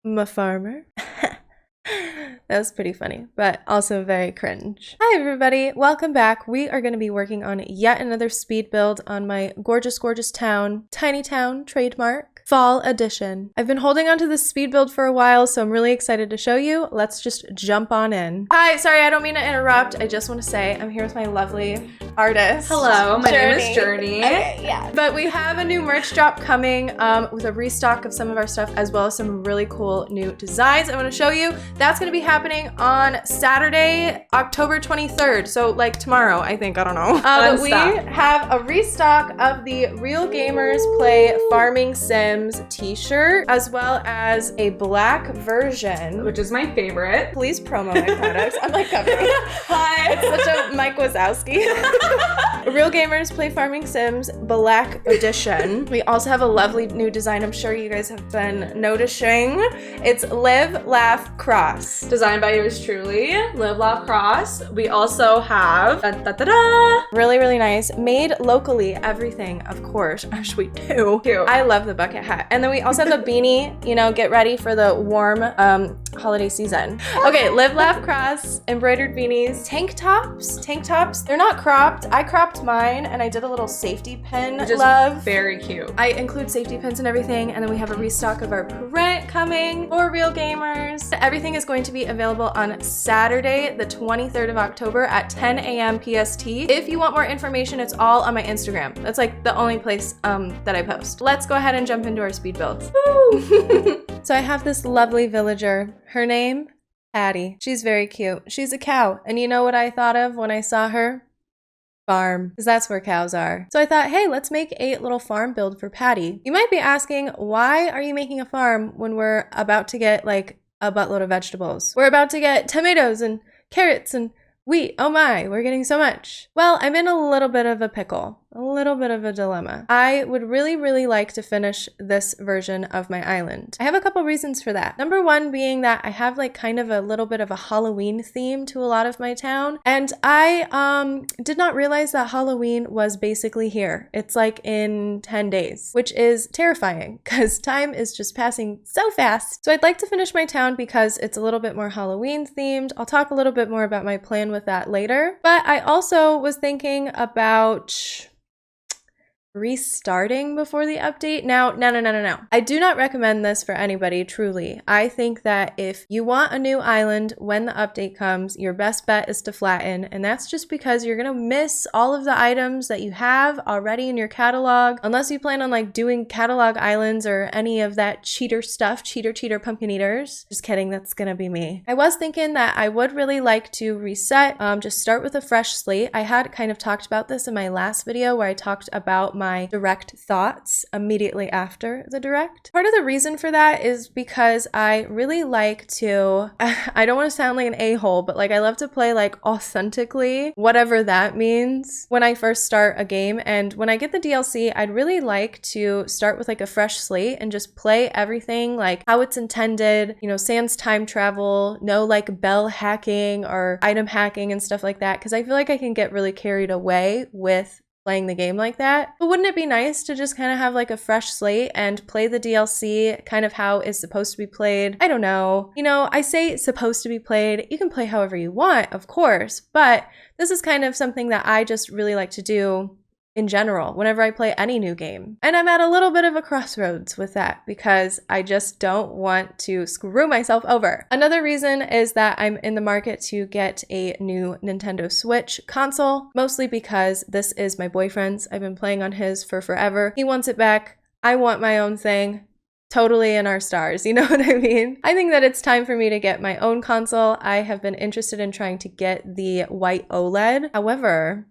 I'm a farmer. That was pretty funny, but also very cringe. Hi everybody, welcome back. We are going to be working on yet another speed build on my gorgeous, gorgeous town, Tiny Town trademark, fall edition. I've been holding on to this speed build for a while, so I'm really excited to show you. Let's just jump on in. Hi, sorry, I don't mean to interrupt. I just want to say I'm here with my lovely artist. Hello, my name is Journey. Okay, yeah. But we have a new merch drop coming with a restock of some of our stuff, as well as some really cool new designs I want to show you. That's going to be happening on Saturday, October 23rd. So like tomorrow, I think, I don't know. But we have a restock of the Real Gamers Play Farming Sims t-shirt, as well as a black version, which is my favorite. Please promo my products. I'm like covering. Hi. It's such a Mike Wazowski. Real Gamers Play Farming Sims Black Edition. We also have a lovely new design I'm sure you guys have been noticing. It's Live, Laugh, Cross. Designed by yours truly, Live, Laugh, Cross. We also have, really, really nice. Made locally, everything, of course, as we do. Cute. I love the bucket hat. And then we also have the beanie, you know, get ready for the warm holiday season. Okay, Live, Laugh, Cross, embroidered beanies, tank tops. They're not cropped. I cropped mine and I did a little safety pin, which is love. Very cute. I include safety pins and everything, and then we have a restock of our print coming for Real Gamers. Everything is going to be available on Saturday, the 23rd of October at 10 a.m. PST. If you want more information, it's all on my Instagram. That's like the only place that I post. Let's go ahead and jump into our speed builds. So I have this lovely villager. Her name, Patty. She's very cute. She's a cow. And you know what I thought of when I saw her? Farm, because that's where cows are. So I thought, hey, let's make a little farm build for Patty. You might be asking, why are you making a farm when we're about to get like a buttload of vegetables? We're about to get tomatoes and carrots and wheat. Oh my, we're getting so much. Well, I'm in a little bit of a pickle, a little bit of a dilemma. I would really, really like to finish this version of my island. I have a couple reasons for that. Number one being that I have like kind of a little bit of a Halloween theme to a lot of my town. And I did not realize that Halloween was basically here. It's like in 10 days, which is terrifying because time is just passing so fast. So I'd like to finish my town because it's a little bit more Halloween themed. I'll talk a little bit more about my plan with that later. But I also was thinking about restarting before the update. Now, no. I do not recommend this for anybody, truly. I think that if you want a new island when the update comes, your best bet is to flatten, and that's just because you're gonna miss all of the items that you have already in your catalog, unless you plan on like doing catalog islands or any of that cheater stuff, cheater pumpkin eaters. Just kidding, that's gonna be me. I was thinking that I would really like to reset, just start with a fresh slate. I had kind of talked about this in my last video where I talked about my direct thoughts immediately after the direct. Part of the reason for that is because I really like to, I don't want to sound like an a-hole, but like I love to play like authentically, whatever that means, when I first start a game. And when I get the DLC, I'd really like to start with like a fresh slate and just play everything like how it's intended, you know, sans time travel, no like bell hacking or item hacking and stuff like that, because I feel like I can get really carried away with playing the game like that. But wouldn't it be nice to just kind of have like a fresh slate and play the DLC kind of how it's supposed to be played? I don't know. You know, I say it's supposed to be played. You can play however you want, of course, but this is kind of something that I just really like to do in general whenever I play any new game. And I'm at a little bit of a crossroads with that because I just don't want to screw myself over. Another reason is that I'm in the market to get a new Nintendo Switch console, mostly because this is my boyfriend's. I've been playing on his for forever. He wants it back. I want my own thing. Totally in our stars, you know what I mean? I think that it's time for me to get my own console. I have been interested in trying to get the white OLED. However,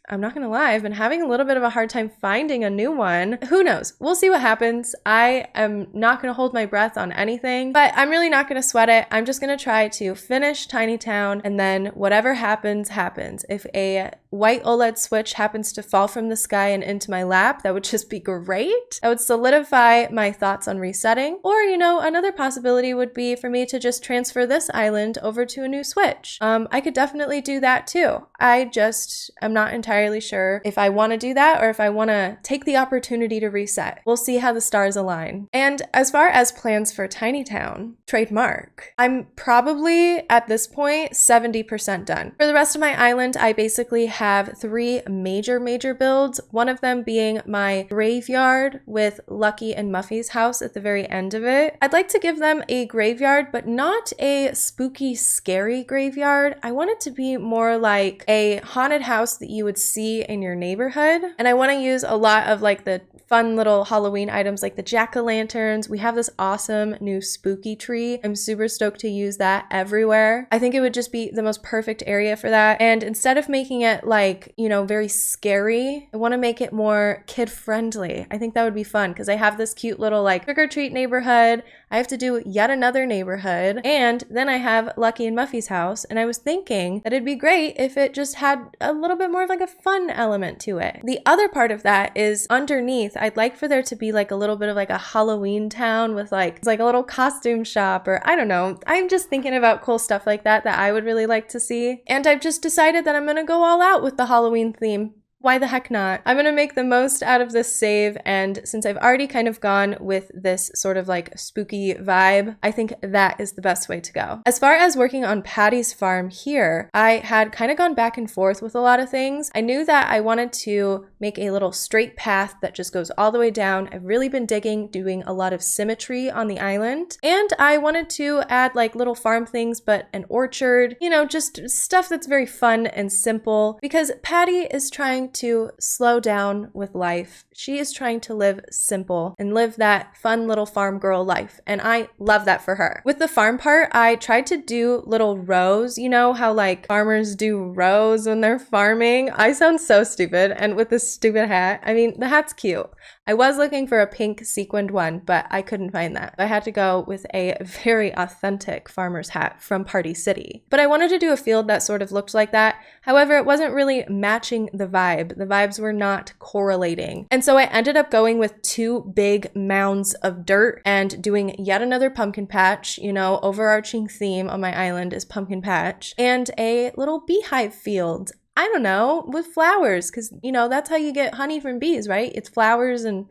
I'm not gonna lie, I've been having a little bit of a hard time finding a new one. Who knows? We'll see what happens. I am not gonna hold my breath on anything, but I'm really not gonna sweat it. I'm just gonna try to finish Tiny Town, and then whatever happens, happens. If a white OLED switch happens to fall from the sky and into my lap, that would just be great. That would solidify my thoughts on resetting. Or, you know, another possibility would be for me to just transfer this island over to a new switch. I could definitely do that too. I just am not entirely sure if I want to do that or if I want to take the opportunity to reset. We'll see how the stars align. And as far as plans for Tiny Town, trademark, I'm probably at this point 70% done. For the rest of my island, I basically have 3 major builds, one of them being my graveyard with Lucky and Muffy's house at the very end of it. I'd like to give them a graveyard, but not a spooky, scary graveyard. I want it to be more like a haunted house that you would see in your neighborhood. And I want to use a lot of like the fun little Halloween items like the jack-o'-lanterns. We have this awesome new spooky tree. I'm super stoked to use that everywhere. I think it would just be the most perfect area for that. And instead of making it like, you know, very scary, I want to make it more kid-friendly. I think that would be fun because I have this cute little like trick-or-treat neighborhood. I have to do yet another neighborhood. And then I have Lucky and Muffy's house. And I was thinking that it'd be great if it just had a little bit more of like a fun element to it. The other part of that is underneath, I'd like for there to be like a little bit of like a Halloween town with like, it's like a little costume shop, or I don't know. I'm just thinking about cool stuff like that I would really like to see. And I've just decided that I'm gonna go all out with the Halloween theme. Why the heck not? I'm gonna make the most out of this save, and since I've already kind of gone with this sort of like spooky vibe, I think that is the best way to go. As far as working on Patty's farm here, I had kind of gone back and forth with a lot of things. I knew that I wanted to make a little straight path that just goes all the way down. I've really been digging, doing a lot of symmetry on the island, and I wanted to add like little farm things, but an orchard, you know, just stuff that's very fun and simple, because Patty is trying to slow down with life. She is trying to live simple and live that fun little farm girl life. And I love that for her. With the farm part, I tried to do little rows. You know how like farmers do rows when they're farming? I sound so stupid. And with this stupid hat, I mean, the hat's cute. I was looking for a pink sequined one, but I couldn't find that. I had to go with a very authentic farmer's hat from Party City. But I wanted to do a field that sort of looked like that. However, it wasn't really matching the vibe. The vibes were not correlating. And so I ended up going with 2 big mounds of dirt and doing yet another pumpkin patch. You know, overarching theme on my island is pumpkin patch, and a little beehive field. I don't know, with flowers, because, you know, that's how you get honey from bees, right? It's flowers and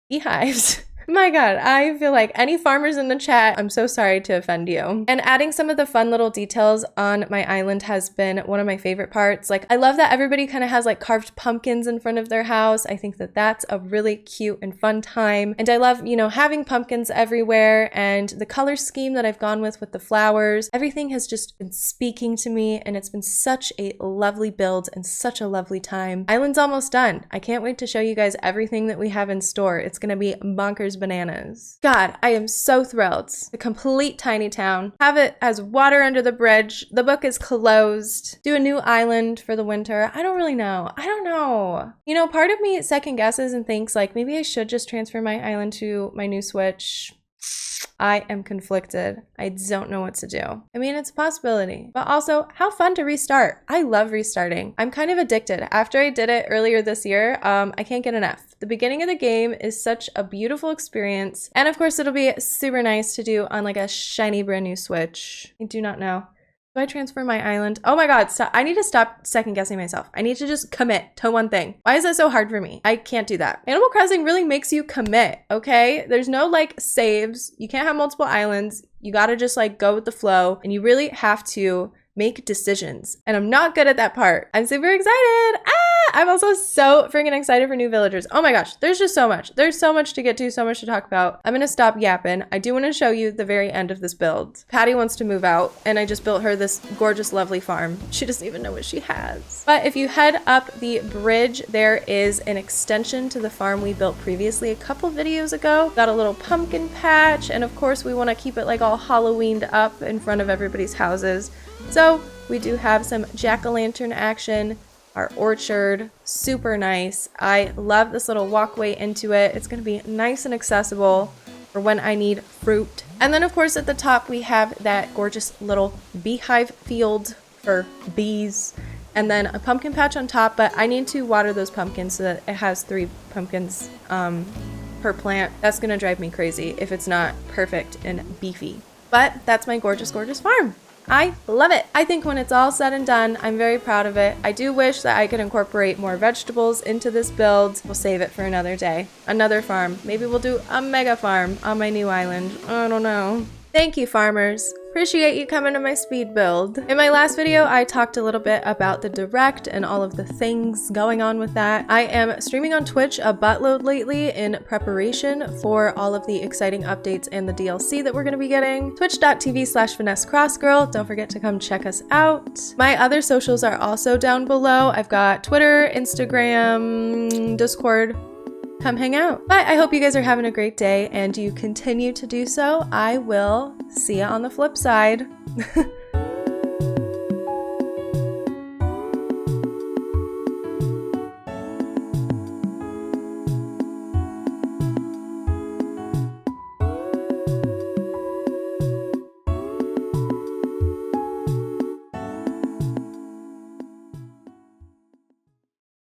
beehives. My God, I feel like any farmers in the chat, I'm so sorry to offend you. And adding some of the fun little details on my island has been one of my favorite parts. Like, I love that everybody kind of has like carved pumpkins in front of their house. I think that that's a really cute and fun time. And I love, you know, having pumpkins everywhere, and the color scheme that I've gone with the flowers. Everything has just been speaking to me, and it's been such a lovely build and such a lovely time. Island's almost done. I can't wait to show you guys everything that we have in store. It's gonna be bonkers bananas. God, I am so thrilled. The complete tiny town. Have it as water under the bridge. The book is closed. Do a new island for the winter. I don't really know. I don't know. You know, part of me second guesses and thinks like maybe I should just transfer my island to my new Switch. I am conflicted. I don't know what to do. I mean, it's a possibility, but also how fun to restart. I love restarting. I'm kind of addicted. After I did it earlier this year, I can't get enough. The beginning of the game is such a beautiful experience. And of course, it'll be super nice to do on like a shiny brand new Switch. I do not know. Do I transfer my island? Oh my God, stop. I need to stop second guessing myself. I need to just commit to one thing. Why is that so hard for me? I can't do that. Animal Crossing really makes you commit, okay? There's no like saves. You can't have multiple islands. You gotta just like go with the flow, and you really have to make decisions. And I'm not good at that part. I'm super excited. I'm also so freaking excited for new villagers. Oh my gosh, there's just so much. There's so much to get to, so much to talk about. I'm gonna stop yapping. I do wanna show you the very end of this build. Patty wants to move out, and I just built her this gorgeous, lovely farm. She doesn't even know what she has. But if you head up the bridge, there is an extension to the farm we built previously a couple videos ago. Got a little pumpkin patch, and of course we wanna keep it like all Halloweened up in front of everybody's houses. So we do have some jack-o'-lantern action, our orchard, super nice. I love this little walkway into it. It's gonna be nice and accessible for when I need fruit. And then of course at the top we have that gorgeous little beehive field for bees. and then a pumpkin patch on top, but I need to water those pumpkins so that it has 3 pumpkins per plant. That's gonna drive me crazy if it's not perfect and beefy. But that's my gorgeous, gorgeous farm. I love it. I think when it's all said and done, I'm very proud of it. I do wish that I could incorporate more vegetables into this build. We'll save it for another day. Another farm. Maybe we'll do a mega farm on my new island. I don't know. Thank you, farmers. Appreciate you coming to my speed build. In my last video, I talked a little bit about the direct and all of the things going on with that. I am streaming on Twitch a buttload lately in preparation for all of the exciting updates and the DLC that we're going to be getting. Twitch.tv/FinesseCrossGirl. Don't forget to come check us out. My other socials are also down below. I've got Twitter, Instagram, Discord. Come hang out. But I hope you guys are having a great day and you continue to do so. I will see you on the flip side.